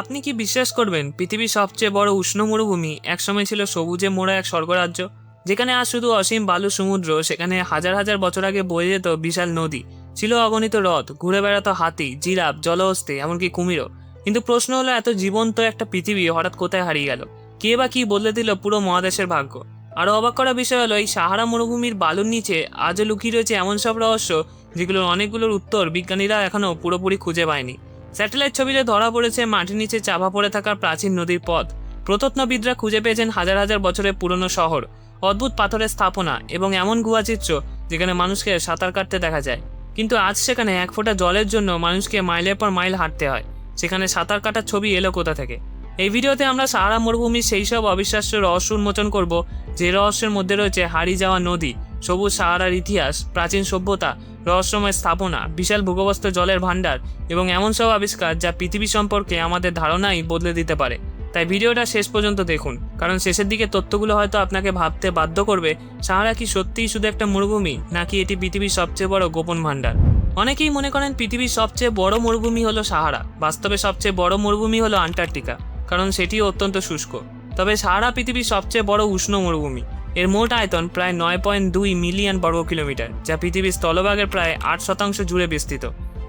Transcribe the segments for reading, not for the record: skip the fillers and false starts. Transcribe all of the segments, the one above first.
আপনি কি বিশ্বাস করবেন পৃথিবীর সবচেয়ে বড় উষ্ণ মরুভূমি একসময় ছিল সবুজে মোড়া এক স্বর্গরাজ্য, যেখানে আজ শুধু অসীম বালু সমুদ্র। সেখানে হাজার হাজার বছর আগে বয়ে যেত বিশাল নদী, ছিল অগণিত হ্রদ, ঘুরে বেড়াতো হাতি, জিরাফ, জলহস্তি, এমনকি কুমিরও। কিন্তু প্রশ্ন হলো, এত জীবন্ত একটা পৃথিবী হঠাৎ কোথায় হারিয়ে গেল? কে বা কি বদলে দিল পুরো মহাদেশের ভাগ্য? আরও অবাক করা বিষয় হলো, এই সাহারা মরুভূমির বালুর নিচে আজও লুকিয়ে রয়েছে এমন সব রহস্য, যেগুলোর অনেকগুলোর উত্তর বিজ্ঞানীরা এখনও পুরোপুরি খুঁজে পায়নি। স্যাটেলাইট ছবিতে ধরা পড়েছে মাটির নিচে চাপা পড়ে থাকা প্রাচীন নদীর পথ। প্রত্নবিদরা খুঁজে পেয়েছেন হাজার হাজার বছরের পুরনো শহর, অদ্ভুত পাথরের স্থাপনা এবং এমন গুহাচিত্র যেখানে মানুষকে সাঁতার কাটতে দেখা যায়। কিন্তু আজ সেখানে এক ফোঁটা জলের জন্য মানুষকে মাইলের পর মাইল হাঁটতে হয়। সেখানে সাঁতার কাটার ছবি এলো কোথা থেকে? এই ভিডিওতে আমরা সাহারা মরুভূমির সেই সব অবিশ্বাস্য রহস্য উন্মোচন করব, যে রহস্যের মধ্যে রয়েছে হারিয়ে যাওয়া নদী, সবুজ সাহারার ইতিহাস, প্রাচীন সভ্যতা, রহস্যময় স্থাপনা, বিশাল ভূগর্ভস্থ জলের ভাণ্ডার এবং এমন সব আবিষ্কার যা পৃথিবী সম্পর্কে আমাদের ধারণাই বদলে দিতে পারে। তাই ভিডিওটা শেষ পর্যন্ত দেখুন, কারণ শেষের দিকে তথ্যগুলো হয়তো আপনাকে ভাবতে বাধ্য করবে, সাহারা কি সত্যিই শুধু একটা মরুভূমি, নাকি এটি পৃথিবীর সবচেয়ে বড় গোপন ভাণ্ডার। অনেকেই মনে করেন পৃথিবীর সবচেয়ে বড় মরুভূমি হলো সাহারা। বাস্তবে সবচেয়ে বড় মরুভূমি হলো আন্টার্কটিকা, কারণ সেটিও অত্যন্ত শুষ্ক। তবে সাহারা পৃথিবীর সবচেয়ে বড় উষ্ণ মরুভূমি। এর মোট আয়তন প্রায় 9.2 মিলিয়ন বর্গ কিলোমিটার, যা পৃথিবীর স্থলভাগের প্রায় 8% জুড়ে বিস্তৃত।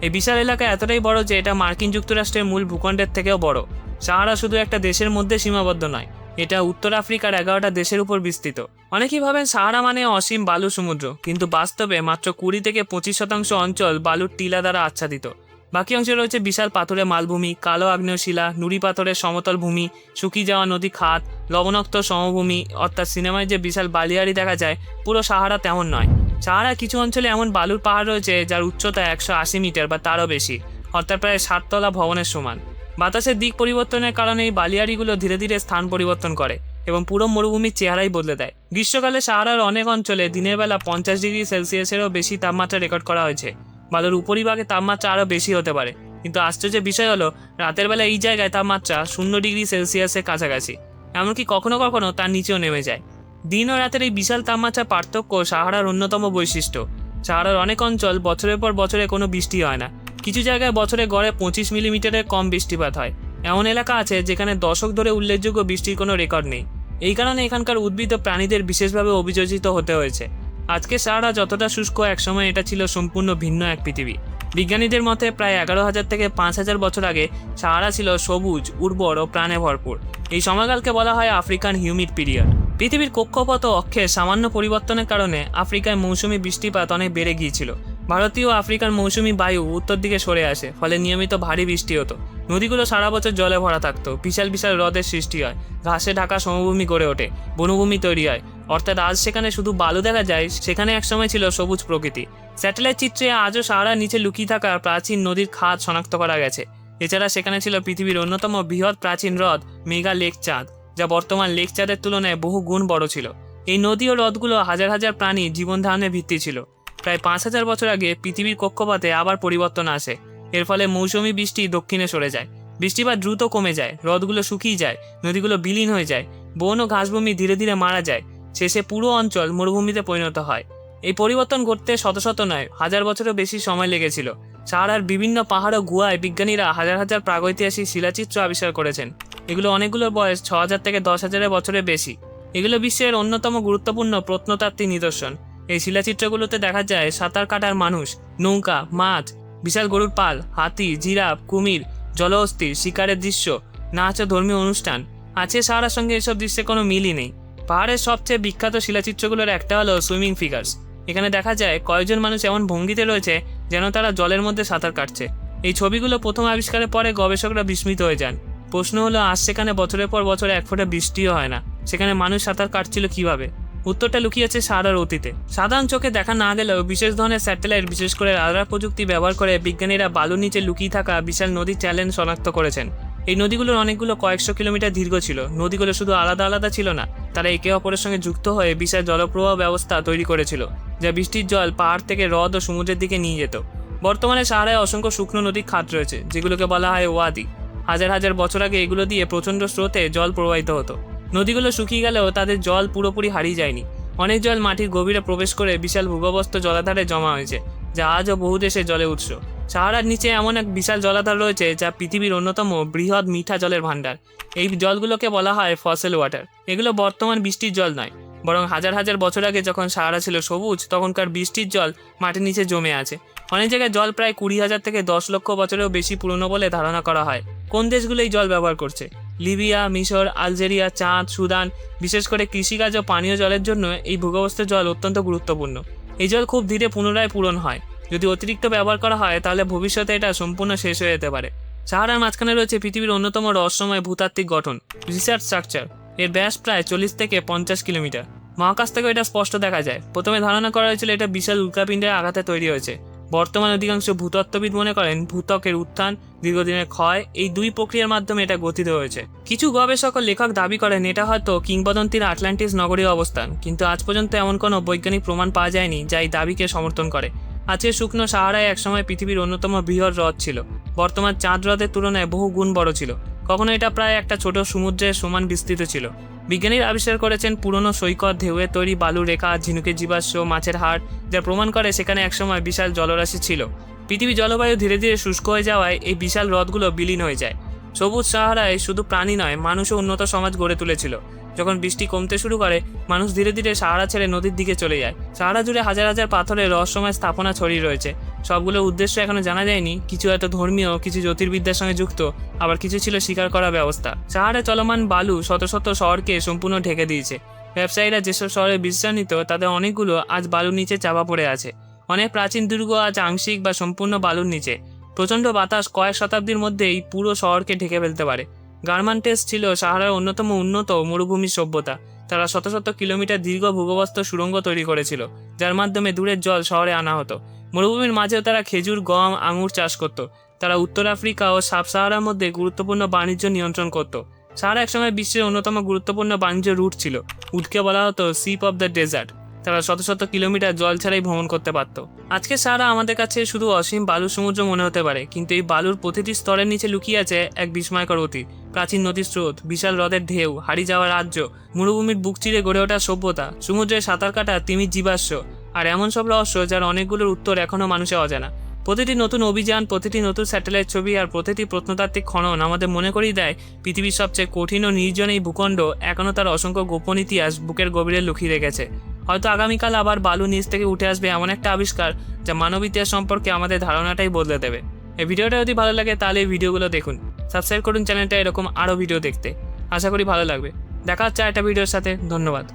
এই বিশাল এলাকা এতটাই বড় যে এটা মার্কিন যুক্তরাষ্ট্রের মূল ভূখণ্ডের থেকেও বড়। সাহারা শুধু একটা দেশের মধ্যে সীমাবদ্ধ নয়, এটা উত্তর আফ্রিকার 11টা দেশের উপর বিস্তৃত। অনেকেই ভাবেন সাহারা মানে অসীম বালু সমুদ্র, কিন্তু বাস্তবে মাত্র 20 থেকে 25% অঞ্চল বালুর টিলা দ্বারা আচ্ছাদিত। বাকি অংশে রয়েছে বিশাল পাথুরে মালভূমি, কালো আগ্নেয় শিলা, নুড়ি পাথরের সমতল ভূমি, শুকিয়ে যাওয়া নদী খাত, লবণাক্ত সমভূমি। অর্থাৎ সিনেমায় যে বিশাল বালিয়াড়ি দেখা যায়, পুরো সাহারা তেমন নয়। সাহারা কিছু অঞ্চলে এমন বালুর পাহাড় রয়েছে যার উচ্চতা 180 মিটার বা তারও বেশি, অর্থাৎ প্রায় 7 তলা ভবনের সমান। বাতাসের দিক পরিবর্তনের কারণে এই বালিয়াড়িগুলো ধীরে ধীরে স্থান পরিবর্তন করে এবং পুরো মরুভূমির চেহারাই বদলে দেয়। গ্রীষ্মকালে সাহারার অনেক অঞ্চলে দিনের বেলা 50 ডিগ্রি সেলসিয়াসেরও বেশি তাপমাত্রা রেকর্ড করা হয়েছে। বালুর উপরিভাগে তাপমাত্রা আরও বেশি হতে পারে, কিন্তু আশ্চর্যের বিষয় হলো, রাতের বেলা এই জায়গায় তাপমাত্রা 0 ডিগ্রি সেলসিয়াসের কাছাকাছি, এমনকি কখনো কখনো তার নিচেও নেমে যায়। দিন ও রাতের এই বিশাল তাপমাত্রার পার্থক্য সাহারার অন্যতম বৈশিষ্ট্য। সাহারার অনেক অঞ্চল বছরের পর বছরে কোনো বৃষ্টি হয় না। কিছু জায়গায় বছরে গড়ে 25 মিলিমিটারের কম বৃষ্টিপাত হয়। এমন এলাকা আছে যেখানে দশক ধরে উল্লেখযোগ্য বৃষ্টির কোনো রেকর্ড নেই। এই কারণে এখানকার উদ্ভিদ ও প্রাণীদের বিশেষভাবে অভিযোজিত হতে হয়েছে। আজকে সাহারা যতটা শুষ্ক, একসময় এটা ছিল সম্পূর্ণ ভিন্ন এক পৃথিবী। বিজ্ঞানীদের মতে প্রায় 11,000 থেকে 5,000 বছর আগে সাহারা ছিল সবুজ, উর্বর ও প্রাণে ভরপুর। এই সময়কালকে বলা হয় আফ্রিকান হিউমিড পিরিয়ড। পৃথিবীর কক্ষপথ ও অক্ষের সামান্য পরিবর্তনের কারণে আফ্রিকায় মৌসুমি বৃষ্টিপাত অনেক বেড়ে গিয়েছিল। ভারতীয় আফ্রিকার মৌসুমি বায়ু উত্তর দিকে সরে আসে, ফলে নিয়মিত ভারী বৃষ্টি হতো। নদীগুলো সারা বছর জলে ভরা থাকতো, বিশাল বিশাল হ্রদের সৃষ্টি হয়, ঘাসে ঢাকা সমভূমি গড়ে ওঠে, বনভূমি তৈরি হয়। অর্থাৎ আজ সেখানে শুধু বালু দেখা যায়, সেখানে একসময় ছিল সবুজ প্রকৃতি। স্যাটেলাইট চিত্রে আজও সাহারার নিচে লুকিয়ে থাকা প্রাচীন নদীর খাত শনাক্ত করা গেছে। এছাড়া সেখানে ছিল পৃথিবীর অন্যতম বৃহৎ প্রাচীন হ্রদ মেগা লেক চাঁদ, যা বর্তমান লেক চাঁদের তুলনায় বহু গুণ বড় ছিল। এই নদী ও হ্রদগুলো হাজার হাজার প্রাণী জীবন ধারণের ভিত্তি ছিল। প্রায় 5,000 বছর আগে পৃথিবীর কক্ষপথে আবার পরিবর্তন আসে। এর ফলে মৌসুমি বৃষ্টি দক্ষিণে সরে যায়, বৃষ্টিপাত দ্রুত কমে যায়, হ্রদগুলো শুকিয়ে যায়, নদীগুলো বিলীন হয়ে যায়, বন ও ঘাসভূমি ধীরে ধীরে মারা যায়। শেষে পুরো অঞ্চল মরুভূমিতে পরিণত হয়। এই পরিবর্তন ঘটতে শত শত নয়, হাজার বছরেরও বেশি সময় লেগেছিল। সাহারার বিভিন্ন পাহাড় ও গুহায় বিজ্ঞানীরা হাজার হাজার প্রাগৈতিহাসিক শিলাচিত্র আবিষ্কার করেছেন। এগুলো অনেকগুলোর বয়স 6,000 থেকে 10,000 বছরের বেশি। এগুলো বিশ্বের অন্যতম গুরুত্বপূর্ণ প্রত্নতাত্ত্বিক নিদর্শন। এই শিলাচিত্রগুলোতে দেখা যায় সাঁতার কাটার মানুষ, নৌকা, মাছ, বিশাল গরুর পাল, হাতি, জিরাফ, কুমির, জলহস্তি, শিকারের দৃশ্য, নাচ ও ধর্মীয় অনুষ্ঠান। আছে সাহারার সঙ্গে এসব দৃশ্যে কোনো মিলই নেই। পাহাড়ের সবচেয়ে বিখ্যাত শিলাচিত্রগুলোর একটা হলো সুইমিং ফিগার্স। এখানে দেখা যায় কয়েকজন মানুষ এমন ভঙ্গিতে রয়েছে যেন তারা জলের মধ্যে সাঁতার কাটছে। এই ছবিগুলো প্রথম আবিষ্কারের পরে গবেষকরা বিস্মিত হয়ে যান। প্রশ্ন হলো, আজ সেখানে বছরের পর বছর এক ফোঁটা বৃষ্টিও হয় না, সেখানে মানুষ সাঁতার কাটছিল কিভাবে? উত্তরটা লুকিয়ে আছে সাহারার অতীতে। সাধারণ চোখে দেখা না গেলেও বিশেষ ধরনের স্যাটেলাইট, বিশেষ করে রাডার প্রযুক্তি ব্যবহার করে বিজ্ঞানীরা বালুর নিচে লুকিয়ে থাকা বিশাল নদীর চ্যালেঞ্জ শনাক্ত করেছেন। এই নদীগুলোর অনেকগুলো কয়েকশো কিলোমিটার দীর্ঘ ছিল। নদীগুলো শুধু আলাদা আলাদা ছিল না, তারা একে অপরের সঙ্গে যুক্ত হয়ে বিশাল জলপ্রবাহ ব্যবস্থা তৈরি করেছিল, যা বৃষ্টির জল পাহাড় থেকে হ্রদ ও সমুদ্রের দিকে নিয়ে যেত। বর্তমানে সাহারায় অসংখ্য শুকনো নদীর খাত রয়েছে, যেগুলোকে বলা হয় ওয়াদি। হাজার হাজার বছর আগে এগুলো দিয়ে প্রচণ্ড স্রোতে জল প্রবাহিত হতো। নদীগুলো শুকিয়ে গেলেও তাদের জল পুরোপুরি হারিয়ে যায়নি। অনেক জল মাটির গভীরে প্রবেশ করে বিশাল ভূগর্ভস্থ জলাধারে জমা হয়েছে, যা আজও বহু দেশে জলের উৎস। সাহারার নিচে এমন এক বিশাল জলাধার রয়েছে যা পৃথিবীর অন্যতম বৃহৎ মিঠা জলের ভাণ্ডার। এই জলগুলোকে বলা হয় ফসেল ওয়াটার। এগুলো বর্তমান বৃষ্টির জল নয়, বরং হাজার হাজার বছর আগে যখন সাহারা ছিল সবুজ তখনকার বৃষ্টির জল মাটির নিচে জমে আছে। অনেক জায়গায় জল প্রায় 20,000 থেকে 10 লক্ষ বছরেও বেশি পুরনো বলে ধারণা করা হয়। কোন দেশগুলো এই জল ব্যবহার করছে? লিবিয়া, মিশর, আলজেরিয়া, চাঁদ, সুদান। বিশেষ করে কৃষিকাজ ও পানীয় জলের জন্য এই ভূগর্ভস্থ জল অত্যন্ত গুরুত্বপূর্ণ। এই জল খুব ধীরে পুনরায় পূরণ হয়। যদি অতিরিক্ত ব্যবহার করা হয় তাহলে ভবিষ্যতে এটা সম্পূর্ণ শেষ হয়ে যেতে পারে। সাহারার মাঝখানে রয়েছে পৃথিবীর অন্যতম রহস্যময় ভূতাত্ত্বিক গঠন, রিসার্চ স্ট্রাকচার। এর ব্যাস প্রায় 40 থেকে 50 কিলোমিটার। মহাকাশ থেকে এটা স্পষ্ট দেখা যায়। প্রথমে ধারণা করা হয়েছিল এটা বিশাল উল্কাপিণ্ডের আঘাতে তৈরি হয়েছে। বর্তমানে অধিকাংশ ভূতত্ত্ববিদ মনে করেন ভূত্বকের উত্থান, দীর্ঘদিনের ক্ষয়, এই দুই প্রক্রিয়ার মাধ্যমে এটা গঠিত হয়েছে। কিছু গবেষক ও লেখক দাবি করেন এটা হয়তো কিংবদন্তির আটলান্টিস নগরীর অবস্থান, কিন্তু আজ পর্যন্ত এমন কোনো বৈজ্ঞানিক প্রমাণ পাওয়া যায়নি যা এই দাবিকে সমর্থন করে। আজকের শুকনো সাহারায় একসময় পৃথিবীর অন্যতম বৃহৎ হ্রদ ছিল। বর্তমান চাঁদ হ্রদের তুলনায় বহু গুণ বড় ছিল। কখনো এটা প্রায় একটা ছোট সমুদ্রের সমান বিস্তৃত ছিল। বিজ্ঞানীরা আবিষ্কার করেছেন পুরনো সৈকত, ঢেউয়ে তৈরি বালুর রেখা, ঝিনুকের জীবাশ্ম, মাছের হাড়, যা প্রমাণ করে সেখানে একসময় বিশাল জলরাশি ছিল। পৃথিবীর জলবায়ু ধীরে ধীরে শুষ্ক হয়ে যাওয়ায় এই বিশাল হ্রদগুলো বিলীন হয়ে যায়। সবুজ সাহারায় শুধু প্রাণী নয়, মানুষও উন্নত সমাজ গড়ে তুলেছিল। যখন বৃষ্টি কমতে শুরু করে মানুষ ধীরে ধীরে সাহারা ছেড়ে নদীর দিকে চলে যায়। সাহারা জুড়ে হাজার হাজার পাথরের রহস্যময় স্থাপনা ছড়িয়ে রয়েছে। সবগুলোর উদ্দেশ্য এখনো জানা যায়নি। কিছু এত ধর্মীয়, কিছু জ্যোতির্বিদ্যার সঙ্গে যুক্ত, আবার কিছু ছিল শিকার করা ব্যবস্থা। সাহারায় চলমান বালু শত শত শহরকে সম্পূর্ণ ঢেকে দিয়েছে। ব্যবসায়ীরা যেসব শহরে বিশ্রাম নিত তাদের অনেকগুলো আজ বালুর নিচে চাপা পড়ে আছে। অনেক প্রাচীন দুর্গ আজ আংশিক বা সম্পূর্ণ বালুর নিচে। প্রচণ্ড বাতাস কয়েক শতাব্দীর মধ্যেই পুরো শহরকে ঢেকে ফেলতে পারে। গারমান্টেস ছিল সাহারার অন্যতম উন্নত মরুভূমি সভ্যতা। তারা শত শত কিলোমিটার দীর্ঘ ভূগর্ভস্থ সুড়ঙ্গ তৈরি করেছিল, যার মাধ্যমে দূরের জল শহরে আনা হতো। মরুভূমির মাঝেও তারা খেজুর, গম, আঙুর চাষ করত। তারা উত্তর আফ্রিকা ও সাব সাহারার মধ্যে গুরুত্বপূর্ণ বাণিজ্য নিয়ন্ত্রণ করত। সাহারা একসময় বিশ্বের অন্যতম গুরুত্বপূর্ণ বাণিজ্য রুট ছিল। উটকে বলা হতো শিপ অব দ্য ডেজার্ট। তারা শত শত কিলোমিটার জল ছাড়াই ভ্রমণ করতে পারত। আজকে সাহারা আমাদের কাছে শুধু অসীম বালুর সমুদ্র মনে হতে পারে, কিন্তু এই বালুর প্রতিটি স্তরের নিচে লুকিয়ে আছে এক বিস্ময়কর অতীত। প্রাচীন নদীর স্রোত, বিশাল হ্রদের ঢেউ, হারিয়ে যাওয়া রাজ্য, মরুভূমির বুক চিরে গড়ে ওঠা সভ্যতা, সমুদ্রে সাঁতার কাটা তিমির জীবাশ্ম, আর এমন সব রহস্য যার অনেকগুলোর উত্তর এখনও মানুষের অজানা। প্রতিটি নতুন অভিযান, প্রতিটি নতুন স্যাটেলাইট ছবি আর প্রতিটি প্রত্নতাত্ত্বিক খনন আমাদের মনে করিয়ে দেয় পৃথিবীর সবচেয়ে কঠিন ও নির্জন এই ভূখণ্ড এখনও তার অসংখ্য গোপন ইতিহাস বুকের গভীরে লুকিয়ে রেখেছে। হয়তো আগামীকাল আবার বালু নিচ থেকে উঠে আসবে এমন একটা আবিষ্কার যা মানব ইতিহাস সম্পর্কে আমাদের ধারণাটাই বদলে দেবে। এই ভিডিওটা যদি ভালো লাগে তাহলে এই ভিডিওগুলো দেখুন, সাবস্ক্রাইব করুন চ্যানেলটা এরকম আরও ভিডিও দেখতে। আশা করি ভালো লাগবে। দেখা হচ্ছে একটা ভিডিওর সাথে। ধন্যবাদ।